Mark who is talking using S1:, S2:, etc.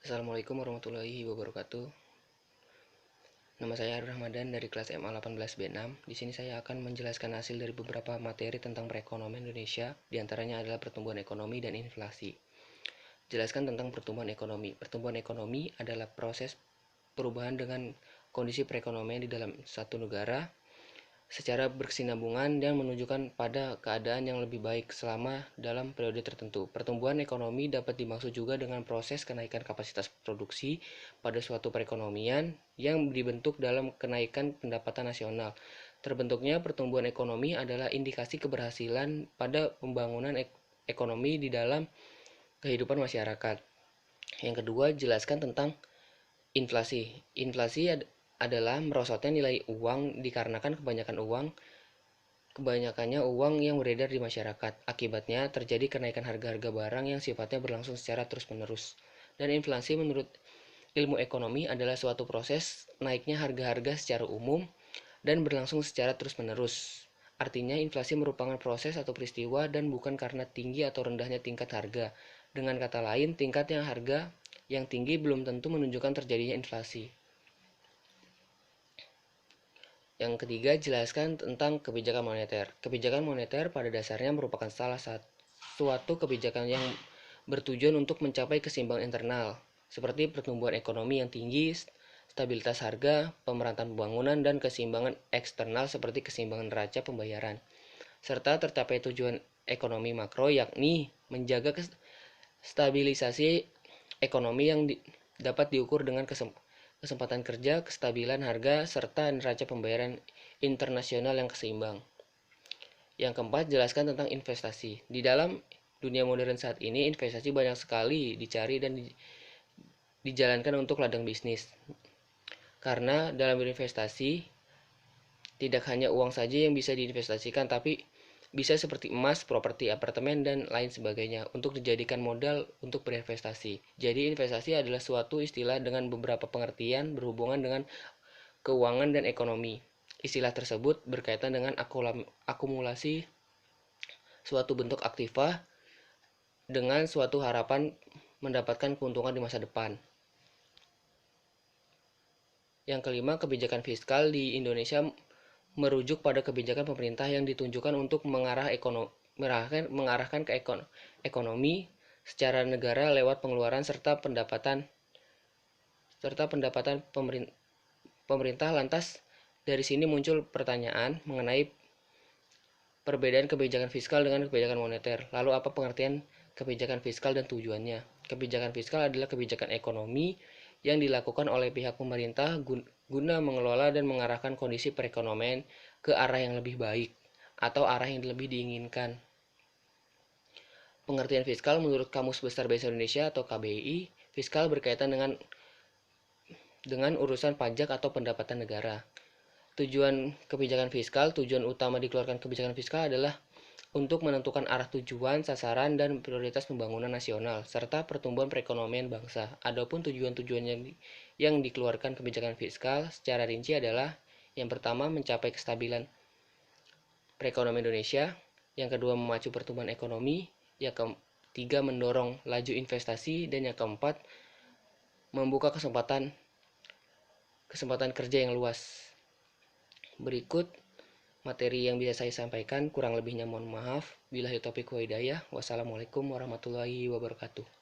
S1: Assalamualaikum warahmatullahi wabarakatuh. Nama saya Arif Ramadan dari kelas MA 18B6. Di sini saya akan menjelaskan hasil dari beberapa materi tentang perekonomian Indonesia, di antaranya adalah pertumbuhan ekonomi dan inflasi. Jelaskan tentang pertumbuhan ekonomi. Pertumbuhan ekonomi adalah proses perubahan dengan kondisi perekonomian di dalam satu negara secara berkesinambungan dan menunjukkan pada keadaan yang lebih baik selama dalam periode tertentu. Pertumbuhan ekonomi dapat dimaksud juga dengan proses kenaikan kapasitas produksi pada suatu perekonomian yang dibentuk dalam kenaikan pendapatan nasional. Terbentuknya pertumbuhan ekonomi adalah indikasi keberhasilan pada pembangunan ekonomi di dalam kehidupan masyarakat. Yang kedua, jelaskan tentang inflasi. Inflasi adalah merosotnya nilai uang dikarenakan kebanyakannya uang yang beredar di masyarakat. Akibatnya terjadi kenaikan harga-harga barang yang sifatnya berlangsung secara terus-menerus. Dan inflasi menurut ilmu ekonomi adalah suatu proses naiknya harga-harga secara umum dan berlangsung secara terus-menerus. Artinya inflasi merupakan proses atau peristiwa dan bukan karena tinggi atau rendahnya tingkat harga. Dengan kata lain, tingkatnya harga yang tinggi belum tentu menunjukkan terjadinya inflasi. Yang ketiga, jelaskan tentang kebijakan moneter. Kebijakan moneter pada dasarnya merupakan salah satu suatu kebijakan yang bertujuan untuk mencapai keseimbangan internal, seperti pertumbuhan ekonomi yang tinggi, stabilitas harga, pemerataan pembangunan, dan keseimbangan eksternal seperti keseimbangan neraca pembayaran, serta tercapai tujuan ekonomi makro yakni menjaga stabilisasi ekonomi yang dapat diukur dengan kesempatan kerja, kestabilan harga, serta neraca pembayaran internasional yang seimbang. Yang keempat, jelaskan tentang investasi. Di dalam dunia modern saat ini, investasi banyak sekali dicari dan dijalankan untuk ladang bisnis. Karena dalam berinvestasi, tidak hanya uang saja yang bisa diinvestasikan, tapi bisa seperti emas, properti, apartemen, dan lain sebagainya untuk dijadikan modal untuk berinvestasi. Jadi investasi adalah suatu istilah dengan beberapa pengertian berhubungan dengan keuangan dan ekonomi. Istilah tersebut berkaitan dengan akumulasi suatu bentuk aktiva dengan suatu harapan mendapatkan keuntungan di masa depan. Yang kelima, kebijakan fiskal di Indonesia merujuk pada kebijakan pemerintah yang ditunjukkan untuk mengarahkan ke ekonomi secara negara lewat pengeluaran serta pendapatan pemerintah. Lantas dari sini muncul pertanyaan mengenai perbedaan kebijakan fiskal dengan kebijakan moneter. Lalu apa pengertian kebijakan fiskal dan tujuannya? Kebijakan fiskal adalah kebijakan ekonomi yang dilakukan oleh pihak pemerintah guna mengelola dan mengarahkan kondisi perekonomian ke arah yang lebih baik atau arah yang lebih diinginkan. Pengertian fiskal menurut Kamus Besar Bahasa Indonesia atau KBI, fiskal berkaitan dengan urusan pajak atau pendapatan negara. Tujuan utama dikeluarkan kebijakan fiskal adalah untuk menentukan arah tujuan, sasaran, dan prioritas pembangunan nasional, serta pertumbuhan perekonomian bangsa. Adapun tujuan-tujuan yang dikeluarkan kebijakan fiskal secara rinci adalah: yang pertama, mencapai kestabilan perekonomian Indonesia; yang kedua, memacu pertumbuhan ekonomi; yang ketiga, mendorong laju investasi; dan yang keempat, membuka kesempatan kerja yang luas. Berikut materi yang bisa saya sampaikan, kurang lebihnya mohon maaf. Billahi taufiq wa hidayah. Wassalamualaikum warahmatullahi wabarakatuh.